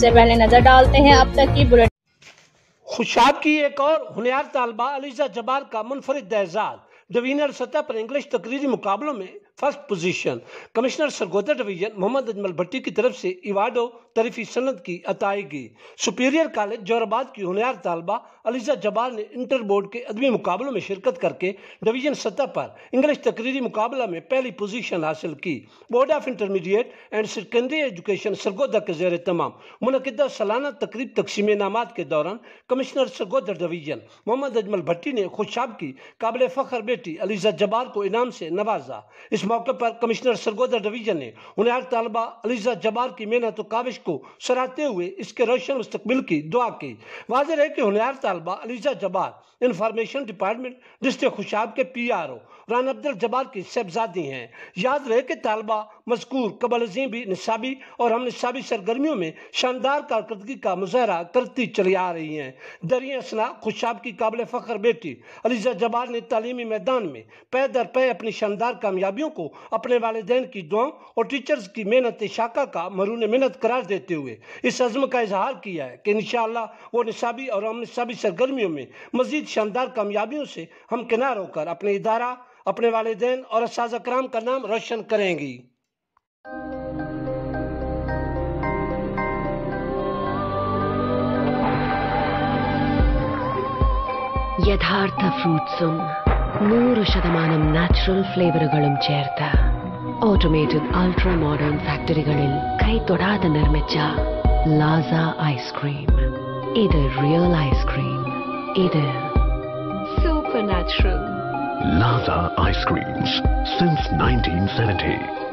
سے پہلے نظر ڈالتے ہیں اب تک کی بلٹ۔ خوشاب کی ایک اور ہنیار طالبہ علیزہ جبار کا منفرد اعزاز، ڈویژنل سطح پر انگلش تقریری مقابلوں میں first position. Commissioner Sargodha division Muhammad Ajmal Bhatti کی طرف سے ایوارڈ و تعریفی سند کی عطائیگی۔ سپیریئر کالج جوراباد کی ہنیار طالبہ علیزہ جبار نے انٹر بورڈ کے ادبی مقابلوں میں شرکت کر کے ڈویژن سطح پر انگلش تقریری مقابلہ میں پہلی پوزیشن حاصل کی۔ Board of intermediate and secondary education Sargodha کے زیر اہتمام منعقدہ سالانہ تقریب تقسیم انعامات کے دوران کمشنر سرگودا ڈویژن محمد اجمل بھٹی نے خوشاب کی قابل فخر بیٹی علیزہ جبار کو انعام سے نوازا۔ اس موقع پر کمشنر سرگودا ڈویژن نے ہنیار طالبہ علیزہ جبار کی محنت و کاوش کو سراہتے ہوئے اس کے روشن مستقبل کی دعا کی۔ واضح ہے کہ ہنیار طالبہ علیزہ جبار انفارمیشن ڈپارٹمنٹ ڈسٹرکٹ خوشاب کے PRO رانا عبد الجبار کی صاحبزادی ہیں۔ یاد رہے کہ طالبہ مذکور قبل ازیں بھی نصابی اور ہم نصابی سرگرمیوں میں شاندار کارکردگی کا مظاہرہ کرتی چلی آ رہی ہیں۔ دریں اثنا خوشاب کی قابل فخر بیٹی علیزہ جبار نے تعلیمی میدان میں پے در پے اپنی شاندار کامیابیوں کو اپنے والدین کی دعاؤں اور ٹیچرز کی محنت شاقہ کا مرہون محنت قرار دیتے ہوئے اس عزم کا اظہار کیا ہے کہ انشاءاللہ وہ نصابی اور ہم نصابی سرگرمیوں میں مزید شاندار کامیابیوں سے ہمکنار ہو کر اپنے ادارہ، اپنے والدین اور اساتذہ کرام کا نام روشن کریں گی۔ യഥാർത്ഥ ഫ്രൂട്ട്സും 100% നാച്ചുറൽ ഫ്ലേവറുകളും ചേർത്ത് ഓട്ടോമേറ്റഡ് അൾട്രാ മോഡേൺ ഫാക്ടറികളിൽ കൈതൊടാതെ നിർമ്മിച്ച ലാസ ഐസ്ക്രീം. ഇത് റിയൽ ഐസ്ക്രീം. ഇത് super natural. Alizah Ice Creams since 1970.